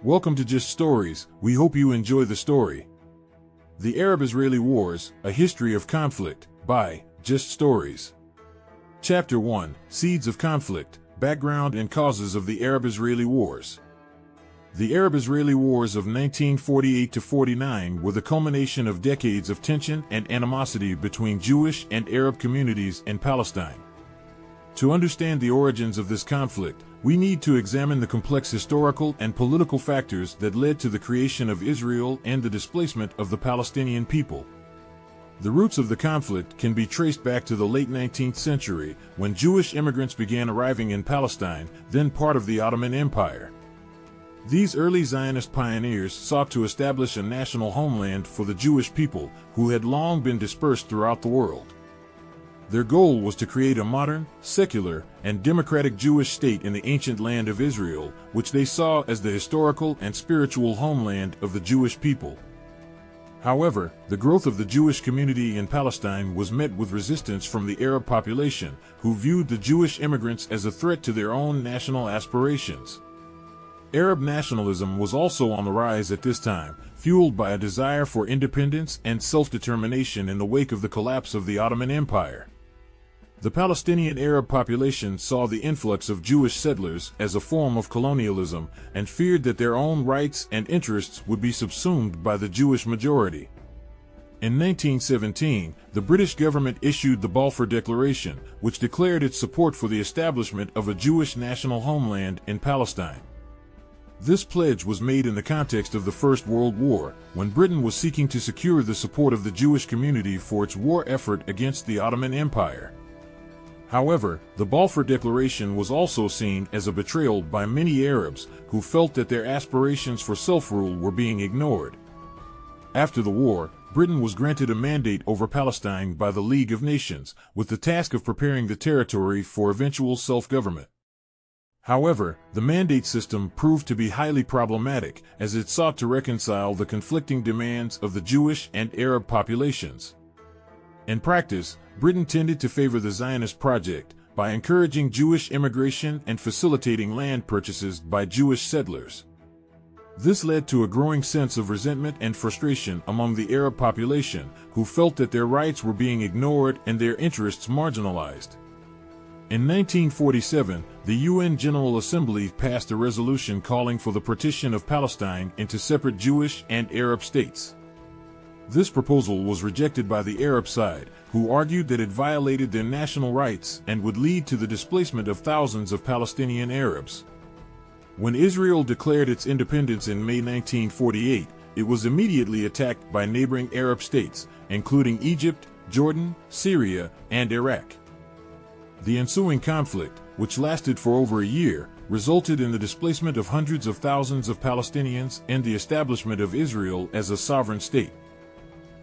Welcome to Just Stories. We hope you enjoy the story. The Arab-Israeli Wars, A History of Conflict, by Just Stories. Chapter 1, Seeds of Conflict, Background and Causes of the Arab-Israeli Wars. The Arab-Israeli Wars of 1948-49 were the culmination of decades of tension and animosity between Jewish and Arab communities in Palestine. To understand the origins of this conflict, we need to examine the complex historical and political factors that led to the creation of Israel and the displacement of the Palestinian people. The roots of the conflict can be traced back to the late 19th century, when Jewish immigrants began arriving in Palestine, then part of the Ottoman Empire. These early Zionist pioneers sought to establish a national homeland for the Jewish people, who had long been dispersed throughout the world. Their goal was to create a modern, secular, and democratic Jewish state in the ancient land of Israel, which they saw as the historical and spiritual homeland of the Jewish people. However, the growth of the Jewish community in Palestine was met with resistance from the Arab population, who viewed the Jewish immigrants as a threat to their own national aspirations. Arab nationalism was also on the rise at this time, fueled by a desire for independence and self-determination in the wake of the collapse of the Ottoman Empire. The Palestinian Arab population saw the influx of Jewish settlers as a form of colonialism and feared that their own rights and interests would be subsumed by the Jewish majority. In 1917, the British government issued the Balfour Declaration, which declared its support for the establishment of a Jewish national homeland in Palestine. This pledge was made in the context of the First World War, when Britain was seeking to secure the support of the Jewish community for its war effort against the Ottoman Empire. However, the Balfour Declaration was also seen as a betrayal by many Arabs who felt that their aspirations for self-rule were being ignored. After the war, Britain was granted a mandate over Palestine by the League of Nations, with the task of preparing the territory for eventual self-government. However, the mandate system proved to be highly problematic, as it sought to reconcile the conflicting demands of the Jewish and Arab populations. In practice, Britain tended to favor the Zionist project by encouraging Jewish immigration and facilitating land purchases by Jewish settlers. This led to a growing sense of resentment and frustration among the Arab population, who felt that their rights were being ignored and their interests marginalized. In 1947, the UN General Assembly passed a resolution calling for the partition of Palestine into separate Jewish and Arab states. This proposal was rejected by the Arab side, who argued that it violated their national rights and would lead to the displacement of thousands of Palestinian Arabs. When Israel declared its independence in May 1948, it was immediately attacked by neighboring Arab states, including Egypt, Jordan, Syria, and Iraq. The ensuing conflict, which lasted for over a year, resulted in the displacement of hundreds of thousands of Palestinians and the establishment of Israel as a sovereign state.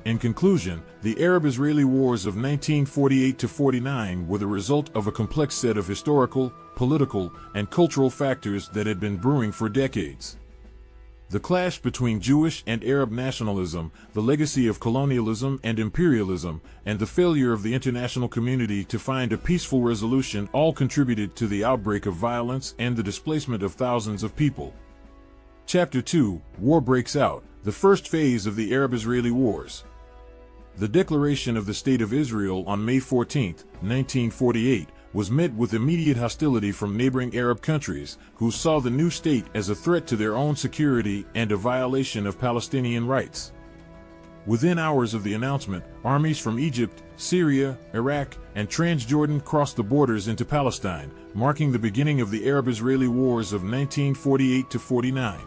In conclusion, the Arab-Israeli Wars of 1948-49 were the result of a complex set of historical, political, and cultural factors that had been brewing for decades. The clash between Jewish and Arab nationalism, the legacy of colonialism and imperialism, and the failure of the international community to find a peaceful resolution all contributed to the outbreak of violence and the displacement of thousands of people. Chapter 2, War Breaks Out, the first phase of the Arab-Israeli Wars. The declaration of the State of Israel on May 14, 1948, was met with immediate hostility from neighboring Arab countries, who saw the new state as a threat to their own security and a violation of Palestinian rights. Within hours of the announcement, armies from Egypt, Syria, Iraq, and Transjordan crossed the borders into Palestine, marking the beginning of the Arab-Israeli Wars of 1948-49.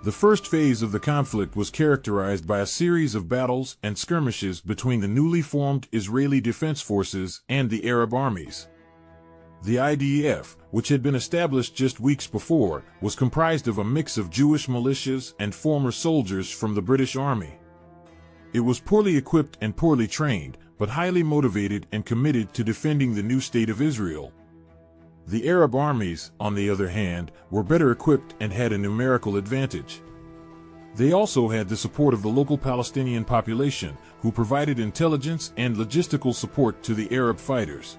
The first phase of the conflict was characterized by a series of battles and skirmishes between the newly formed Israeli Defense Forces and the Arab armies. The IDF, which had been established just weeks before, was comprised of a mix of Jewish militias and former soldiers from the British Army. It was poorly equipped and poorly trained, but highly motivated and committed to defending the new state of Israel. The Arab armies, on the other hand, were better equipped and had a numerical advantage. They also had the support of the local Palestinian population, who provided intelligence and logistical support to the Arab fighters.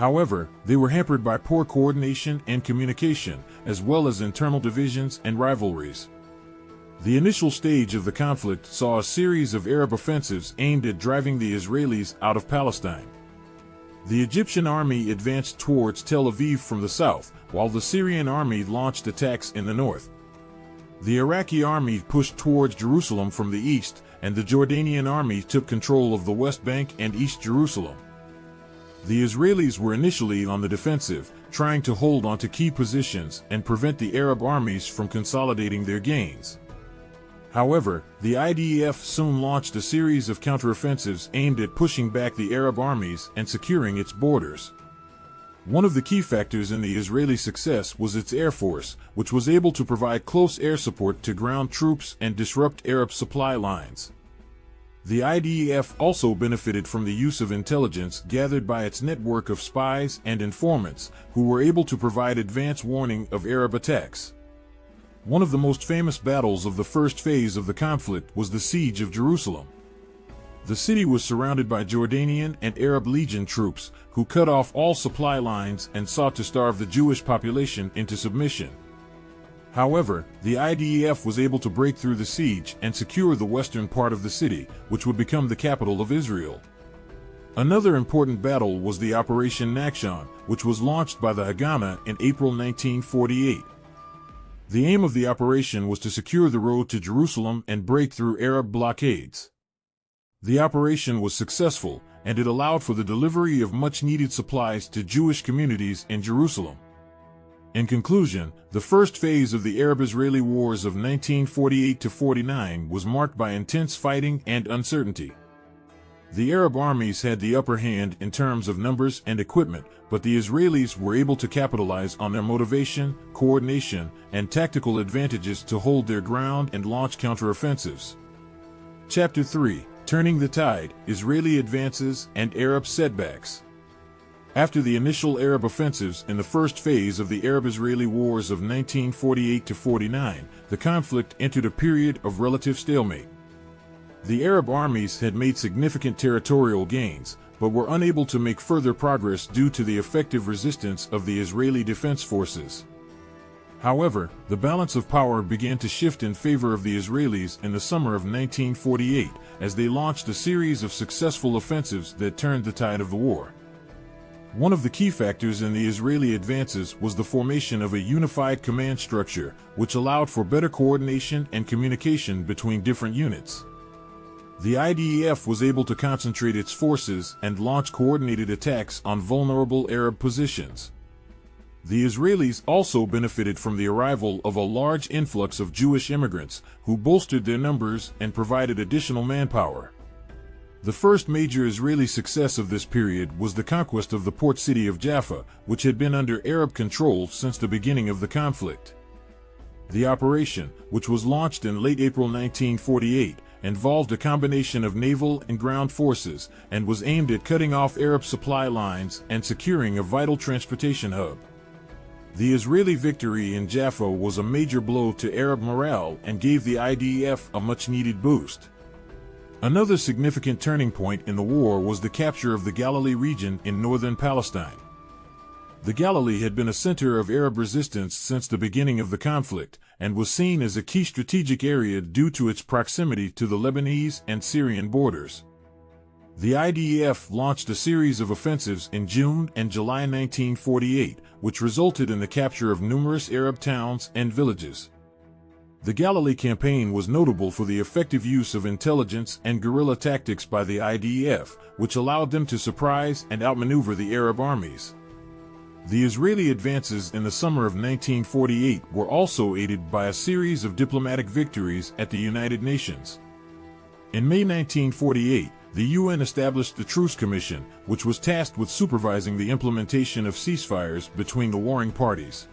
However, they were hampered by poor coordination and communication, as well as internal divisions and rivalries. The initial stage of the conflict saw a series of Arab offensives aimed at driving the Israelis out of Palestine. The Egyptian army advanced towards Tel Aviv from the south, while the Syrian army launched attacks in the north. The Iraqi army pushed towards Jerusalem from the east, and the Jordanian army took control of the West Bank and East Jerusalem. The Israelis were initially on the defensive, trying to hold onto key positions and prevent the Arab armies from consolidating their gains. However, the IDF soon launched a series of counteroffensives aimed at pushing back the Arab armies and securing its borders. One of the key factors in the Israeli success was its air force, which was able to provide close air support to ground troops and disrupt Arab supply lines. The IDF also benefited from the use of intelligence gathered by its network of spies and informants, who were able to provide advance warning of Arab attacks. One of the most famous battles of the first phase of the conflict was the Siege of Jerusalem. The city was surrounded by Jordanian and Arab Legion troops, who cut off all supply lines and sought to starve the Jewish population into submission. However, the IDF was able to break through the siege and secure the western part of the city, which would become the capital of Israel. Another important battle was the Operation Nakshon, which was launched by the Haganah in April 1948. The aim of the operation was to secure the road to Jerusalem and break through Arab blockades. The operation was successful, and it allowed for the delivery of much-needed supplies to Jewish communities in Jerusalem. In conclusion, the first phase of the Arab-Israeli wars of 1948–49 was marked by intense fighting and uncertainty. The Arab armies had the upper hand in terms of numbers and equipment, but the Israelis were able to capitalize on their motivation, coordination, and tactical advantages to hold their ground and launch counteroffensives. Chapter 3: Turning the Tide, Israeli Advances and Arab Setbacks. After the initial Arab offensives in the first phase of the Arab-Israeli wars of 1948–49, the conflict entered a period of relative stalemate. The Arab armies had made significant territorial gains, but were unable to make further progress due to the effective resistance of the Israeli defense forces. However, the balance of power began to shift in favor of the Israelis in the summer of 1948, as they launched a series of successful offensives that turned the tide of the war. One of the key factors in the Israeli advances was the formation of a unified command structure, which allowed for better coordination and communication between different units. The IDF was able to concentrate its forces and launch coordinated attacks on vulnerable Arab positions. The Israelis also benefited from the arrival of a large influx of Jewish immigrants, who bolstered their numbers and provided additional manpower. The first major Israeli success of this period was the conquest of the port city of Jaffa, which had been under Arab control since the beginning of the conflict. The operation, which was launched in late April 1948, involved a combination of naval and ground forces, and was aimed at cutting off Arab supply lines and securing a vital transportation hub. The Israeli victory in Jaffa was a major blow to Arab morale and gave the IDF a much-needed boost. Another significant turning point in the war was the capture of the Galilee region in northern Palestine. The Galilee had been a center of Arab resistance since the beginning of the conflict, and was seen as a key strategic area due to its proximity to the Lebanese and Syrian borders. The IDF launched a series of offensives in June and July 1948, which resulted in the capture of numerous Arab towns and villages. The Galilee campaign was notable for the effective use of intelligence and guerrilla tactics by the IDF, which allowed them to surprise and outmaneuver the Arab armies. The Israeli advances in the summer of 1948 were also aided by a series of diplomatic victories at the United Nations. In May 1948, the UN established the Truce Commission, which was tasked with supervising the implementation of ceasefires between the warring parties.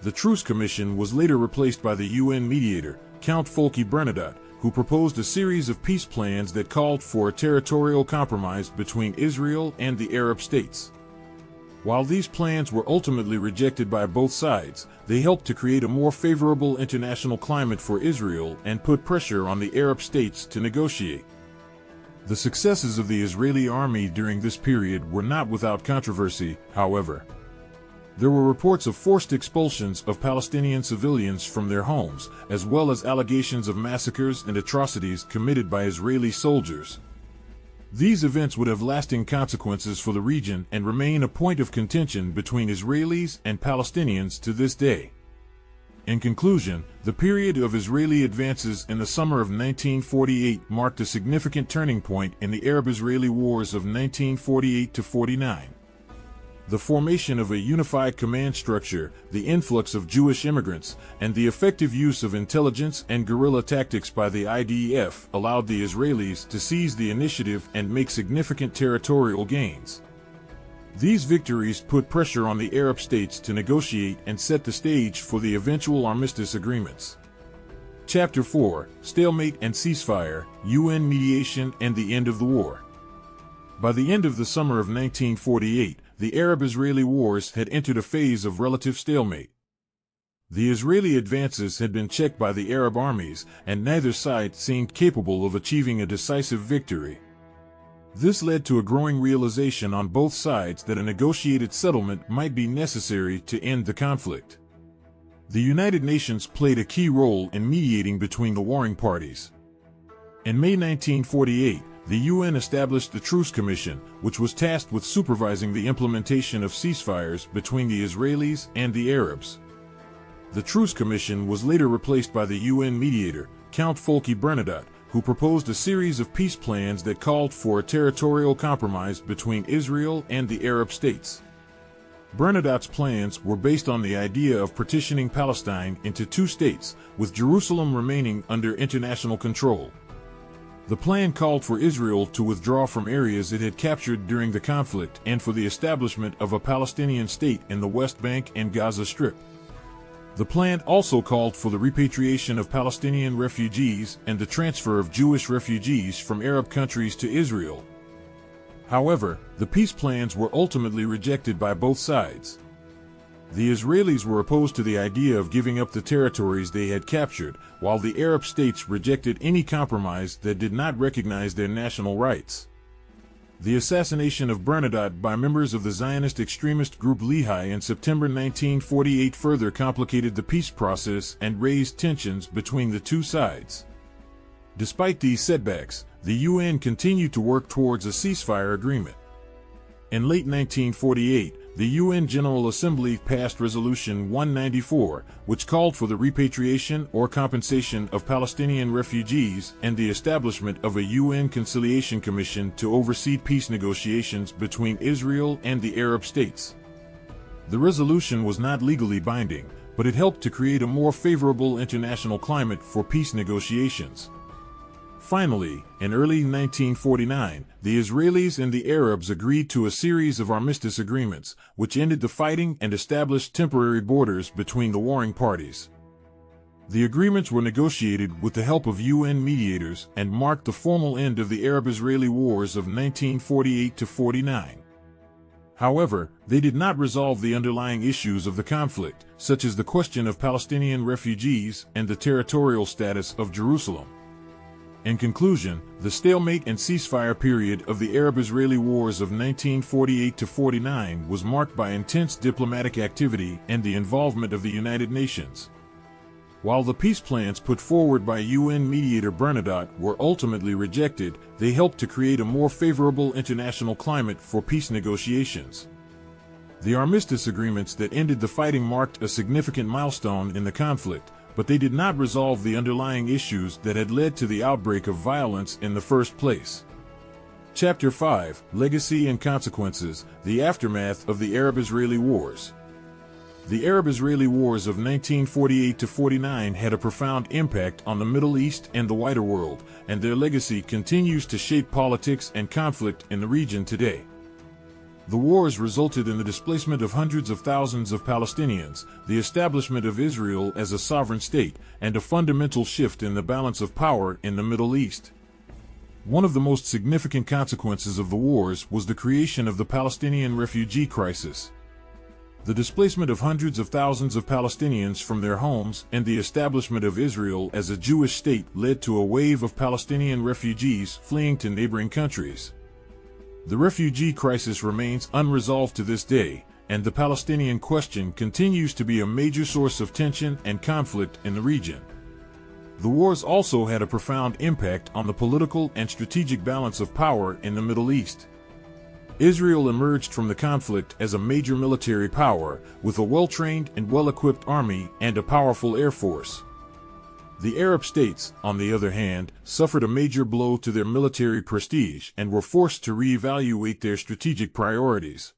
The Truce Commission was later replaced by the UN mediator, Count Folke Bernadotte, who proposed a series of peace plans that called for a territorial compromise between Israel and the Arab states. While these plans were ultimately rejected by both sides, they helped to create a more favorable international climate for Israel and put pressure on the Arab states to negotiate. The successes of the Israeli army during this period were not without controversy, however. There were reports of forced expulsions of Palestinian civilians from their homes, as well as allegations of massacres and atrocities committed by Israeli soldiers. These events would have lasting consequences for the region and remain a point of contention between Israelis and Palestinians to this day. In conclusion, the period of Israeli advances in the summer of 1948 marked a significant turning point in the Arab-Israeli wars of 1948–49. The formation of a unified command structure, the influx of Jewish immigrants, and the effective use of intelligence and guerrilla tactics by the IDF allowed the Israelis to seize the initiative and make significant territorial gains. These victories put pressure on the Arab states to negotiate and set the stage for the eventual armistice agreements. Chapter 4: Stalemate and Ceasefire, UN Mediation and the End of the War. By the end of the summer of 1948, the Arab-Israeli wars had entered a phase of relative stalemate. The Israeli advances had been checked by the Arab armies, and neither side seemed capable of achieving a decisive victory. This led to a growing realization on both sides that a negotiated settlement might be necessary to end the conflict. The United Nations played a key role in mediating between the warring parties. In May 1948, the UN established the Truce Commission, which was tasked with supervising the implementation of ceasefires between the Israelis and the Arabs. The Truce Commission was later replaced by the UN mediator, Count Folke Bernadotte, who proposed a series of peace plans that called for a territorial compromise between Israel and the Arab states. Bernadotte's plans were based on the idea of partitioning Palestine into two states, with Jerusalem remaining under international control. The plan called for Israel to withdraw from areas it had captured during the conflict and for the establishment of a Palestinian state in the West Bank and Gaza Strip. The plan also called for the repatriation of Palestinian refugees and the transfer of Jewish refugees from Arab countries to Israel. However, the peace plans were ultimately rejected by both sides. The Israelis were opposed to the idea of giving up the territories they had captured, while the Arab states rejected any compromise that did not recognize their national rights. The assassination of Bernadotte by members of the Zionist extremist group Lehi in September 1948 further complicated the peace process and raised tensions between the two sides. Despite these setbacks, the UN continued to work towards a ceasefire agreement. In late 1948, the UN General Assembly passed Resolution 194, which called for the repatriation or compensation of Palestinian refugees and the establishment of a UN Conciliation Commission to oversee peace negotiations between Israel and the Arab states. The resolution was not legally binding, but it helped to create a more favorable international climate for peace negotiations. Finally, in early 1949, the Israelis and the Arabs agreed to a series of armistice agreements, which ended the fighting and established temporary borders between the warring parties. The agreements were negotiated with the help of UN mediators and marked the formal end of the Arab-Israeli wars of 1948–49. However, they did not resolve the underlying issues of the conflict, such as the question of Palestinian refugees and the territorial status of Jerusalem. In conclusion, the stalemate and ceasefire period of the Arab-Israeli wars of 1948–49 was marked by intense diplomatic activity and the involvement of the United Nations. While the peace plans put forward by UN mediator Bernadotte were ultimately rejected, they helped to create a more favorable international climate for peace negotiations. The armistice agreements that ended the fighting marked a significant milestone in the conflict, but they did not resolve the underlying issues that had led to the outbreak of violence in the first place. Chapter 5: Legacy and Consequences, the Aftermath of the Arab-Israeli Wars. The Arab-Israeli Wars of 1948–49 had a profound impact on the Middle East and the wider world, and their legacy continues to shape politics and conflict in the region today. The wars resulted in the displacement of hundreds of thousands of Palestinians, the establishment of Israel as a sovereign state, and a fundamental shift in the balance of power in the Middle East. One of the most significant consequences of the wars was the creation of the Palestinian refugee crisis. The displacement of hundreds of thousands of Palestinians from their homes and the establishment of Israel as a Jewish state led to a wave of Palestinian refugees fleeing to neighboring countries. The refugee crisis remains unresolved to this day, and the Palestinian question continues to be a major source of tension and conflict in the region. The wars also had a profound impact on the political and strategic balance of power in the Middle East. Israel emerged from the conflict as a major military power, with a well-trained and well-equipped army and a powerful air force. The Arab states, on the other hand, suffered a major blow to their military prestige and were forced to reevaluate their strategic priorities.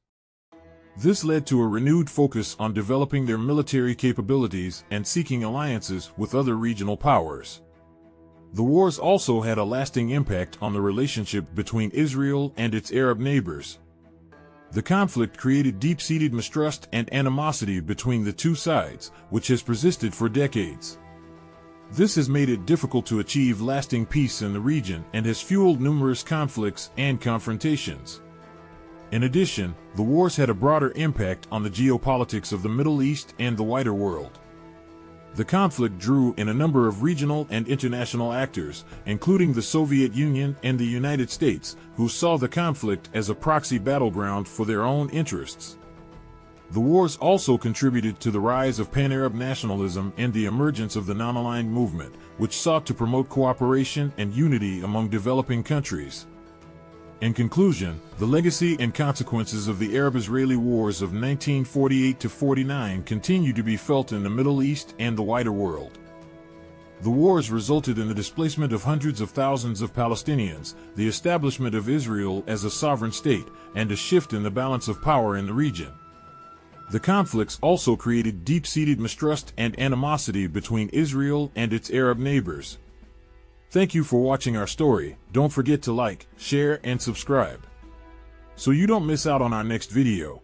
This led to a renewed focus on developing their military capabilities and seeking alliances with other regional powers. The wars also had a lasting impact on the relationship between Israel and its Arab neighbors. The conflict created deep-seated mistrust and animosity between the two sides, which has persisted for decades. This has made it difficult to achieve lasting peace in the region and has fueled numerous conflicts and confrontations. In addition, the wars had a broader impact on the geopolitics of the Middle East and the wider world. The conflict drew in a number of regional and international actors, including the Soviet Union and the United States, who saw the conflict as a proxy battleground for their own interests. The wars also contributed to the rise of pan-Arab nationalism and the emergence of the non-aligned movement, which sought to promote cooperation and unity among developing countries. In conclusion, the legacy and consequences of the Arab-Israeli wars of 1948–49 continue to be felt in the Middle East and the wider world. The wars resulted in the displacement of hundreds of thousands of Palestinians, the establishment of Israel as a sovereign state, and a shift in the balance of power in the region. The conflicts also created deep-seated mistrust and animosity between Israel and its Arab neighbors. Thank you for watching our story. Don't forget to like, share, and subscribe, so you don't miss out on our next video.